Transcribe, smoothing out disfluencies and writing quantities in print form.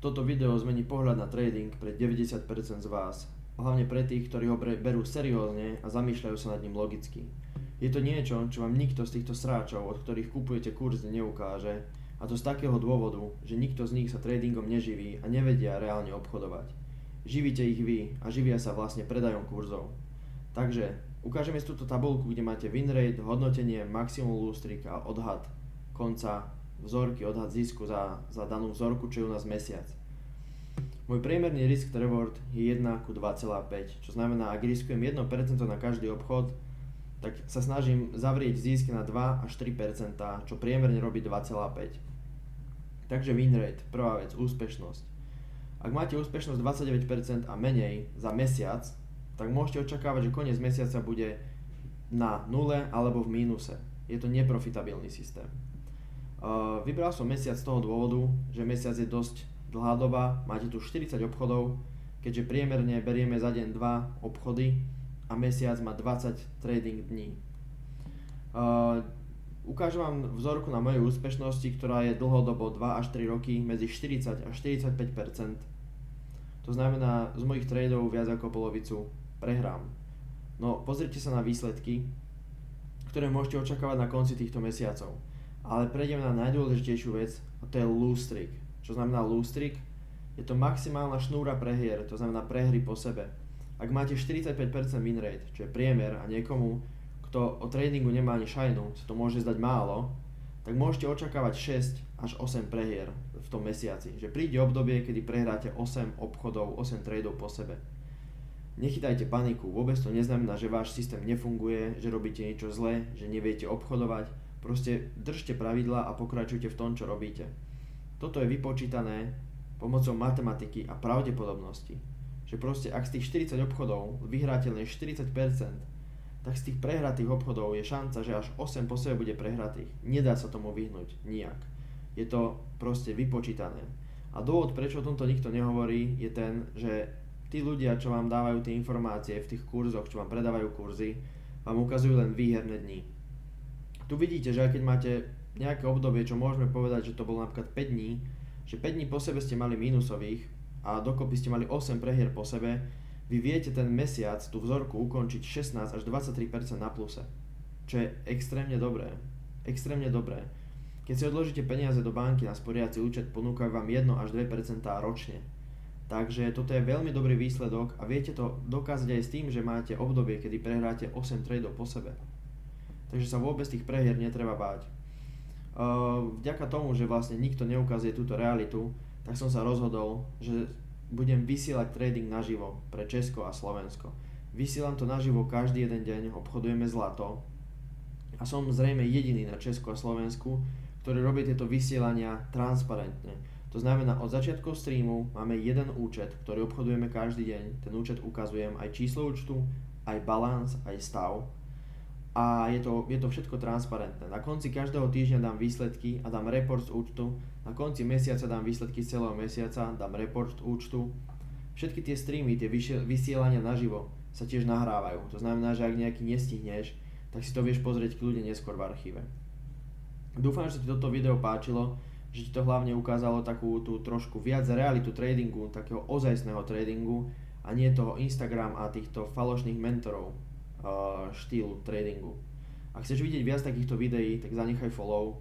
Toto video zmení pohľad na trading pre 90% z vás, hlavne pre tých, ktorí ho berú seriózne a zamýšľajú sa nad ním logicky. Je to niečo, čo vám nikto z týchto sráčov, od ktorých kupujete kurzy, neukáže, a to z takého dôvodu, že nikto z nich sa tradingom neživí a nevedia reálne obchodovať. Živíte ich vy a živia sa vlastne predajom kurzov. Takže ukážeme si túto tabuľku, kde máte win rate, hodnotenie, maximum loss streak a odhad konca vzorky, odhad zisku za danú vzorku, čo je u nás mesiac. Môj priemerný risk reward je 1 ku 2,5, čo znamená, ak riskujem 1% na každý obchod, tak sa snažím zavrieť zisk na 2 až 3%, čo priemerne robí 2,5. Takže win rate, prvá vec, úspešnosť. Ak máte úspešnosť 29% a menej za mesiac, tak môžete očakávať, že koniec mesiaca bude na nule alebo v mínuse. Je to neprofitabilný systém. Vybral som mesiac z toho dôvodu, že mesiac je dosť dlhá doba, máte tu 40 obchodov, keďže priemerne berieme za deň 2 obchody a mesiac má 20 trading dní. Ukážem vám vzorku na mojej úspešnosti, ktorá je dlhodobo 2 až 3 roky medzi 40 až 45%. To znamená, z mojich tradeov viac ako polovicu prehrám. No pozrite sa na výsledky, ktoré môžete očakávať na konci týchto mesiacov. Ale prejdeme na najdôležitejšiu vec, a to je lose streak. Čo znamená lose streak? Je to maximálna šnúra prehier, to znamená prehry po sebe. Ak máte 45% win rate, čo je priemer, a niekomu, kto o tradingu nemá ani šajnu, sa to môže zdať málo, tak môžete očakávať 6 až 8 prehier v tom mesiaci. Že príde obdobie, kedy prehráte 8 obchodov, 8 tradeov po sebe. Nechytajte paniku, vôbec to neznamená, že váš systém nefunguje, že robíte niečo zlé, že neviete obchodovať. Proste držte pravidlá a pokračujte v tom, čo robíte. Toto je vypočítané pomocou matematiky a pravdepodobnosti. Že proste ak z tých 40 obchodov vyhráte len 40%, tak z tých prehratých obchodov je šanca, že až 8 po sebe bude prehratých. Nedá sa tomu vyhnúť nijak. Je to proste vypočítané. A dôvod, prečo o tomto nikto nehovorí, je ten, že tí ľudia, čo vám dávajú tie informácie v tých kurzoch, čo vám predávajú kurzy, vám ukazujú len výherné dni. Tu vidíte, že aj keď máte nejaké obdobie, čo môžeme povedať, že to bolo napríklad 5 dní, že 5 dní po sebe ste mali mínusových a dokopy ste mali 8 prehier po sebe, vy viete ten mesiac, tú vzorku ukončiť 16 až 23% na pluse. Čo je extrémne dobré. Extrémne dobré. Keď si odložíte peniaze do banky na sporiaci účet, ponúkajú vám 1 až 2% ročne. Takže toto je veľmi dobrý výsledok a viete to dokázať aj s tým, že máte obdobie, kedy prehráte 8 tradeov po sebe. Takže sa vôbec tých prehier netreba báť. Vďaka tomu, že vlastne nikto neukazuje túto realitu, tak som sa rozhodol, že budem vysielať trading naživo pre Česko a Slovensko. Vysielam to naživo každý jeden deň, obchodujeme zlato a som zrejme jediný na Česku a Slovensku, ktorý robí tieto vysielania transparentne. To znamená, od začiatku streamu máme jeden účet, ktorý obchodujeme každý deň. Ten účet ukazujem aj číslo účtu, aj balans, aj stav. A je to všetko transparentné. Na konci každého týždňa dám výsledky a dám report z účtu. Na konci mesiaca dám výsledky z celého mesiaca, dám report účtu. Všetky tie streamy, tie vysielania naživo sa tiež nahrávajú. To znamená, že ak nejaký nestihneš, tak si to vieš pozrieť kľudne neskôr v archíve. Dúfam, že ti toto video páčilo, že ti to hlavne ukázalo takú tú trošku viac realitu tradingu, takého ozajstného tradingu a nie toho Instagram a týchto falošných mentorov štýlu tradingu. Ak chceš vidieť viac takýchto videí, tak zanechaj follow